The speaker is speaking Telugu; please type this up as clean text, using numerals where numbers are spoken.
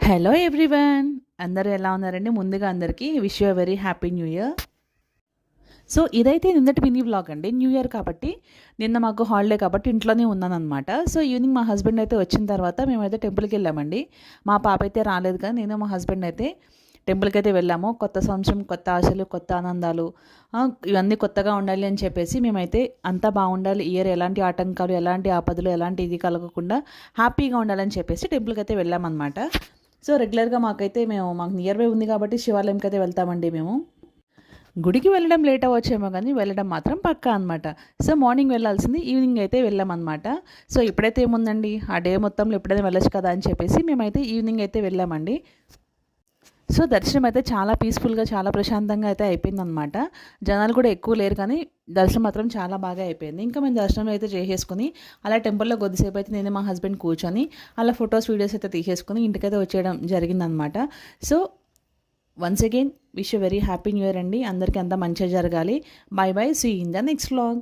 హలో ఎవ్రీవన్, అందరూ ఎలా ఉన్నారండి? ముందుగా అందరికీ wish you very happy new year. So ఇదైతే నిన్నటి మినీ వ్లాగ్ అండి. న్యూ ఇయర్ కాబట్టి నిన్న మాకు హాలిడే కాబట్టి ఇంట్లోనే ఉన్నానన్నమాట. సో ఈవినింగ్ మా హస్బెండ్ అయితే వచ్చిన తర్వాత మేమైతే టెంపుల్కి వెళ్ళామండి. మా పాప అయితే రాలేదు కానీ నేను మా హస్బెండ్ అయితే టెంపుల్కి అయితే వెళ్ళాము. కొత్త సంవత్సరం, కొత్త ఆశలు, కొత్త ఆనందాలు, ఇవన్నీ కొత్తగా ఉండాలి అని చెప్పేసి మేమైతే అంతా బాగుండాలి, ఇయర్ ఎలాంటి ఆటంకాలు, ఎలాంటి ఆపదలు, ఎలాంటి ఇది కలగకుండా హ్యాపీగా ఉండాలని చెప్పేసి టెంపుల్కి అయితే వెళ్ళామన్నమాట. సో రెగ్యులర్గా మాకు నియర్ బై ఉంది కాబట్టి శివాలయంకి అయితే వెళ్తామండి మేము. గుడికి వెళ్ళడం లేట్ అవ్వచ్చేమో కానీ వెళ్ళడం మాత్రం పక్కా అనమాట. సో మార్నింగ్ వెళ్ళాల్సింది ఈవినింగ్ అయితే వెళ్ళామన్నమాట. సో ఇప్పుడైతే ఏముందండి, ఆ డే మొత్తంలో ఎప్పుడైనా వెళ్ళొచ్చు కదా అని చెప్పేసి మేమైతే ఈవినింగ్ అయితే వెళ్ళామండి. సో దర్శనం అయితే చాలా పీస్ఫుల్గా, చాలా ప్రశాంతంగా అయితే అయిపోయిందనమాట. జనాలు కూడా ఎక్కువ లేరు కానీ దర్శనం మాత్రం చాలా బాగా అయిపోయింది. ఇంకా మేము దర్శనం అయితే చేసేసుకుని అలా టెంపుల్లో కొద్దిసేపు అయితే నేను మా హస్బెండ్ కూర్చొని అలా ఫొటోస్, వీడియోస్ అయితే తీసేసుకుని ఇంటికైతే వచ్చేయడం జరిగిందనమాట. So once again wish you very happy new year అండి. అందరికీ అంతా మంచిగా జరగాలి. Bye bye, see in the next vlog.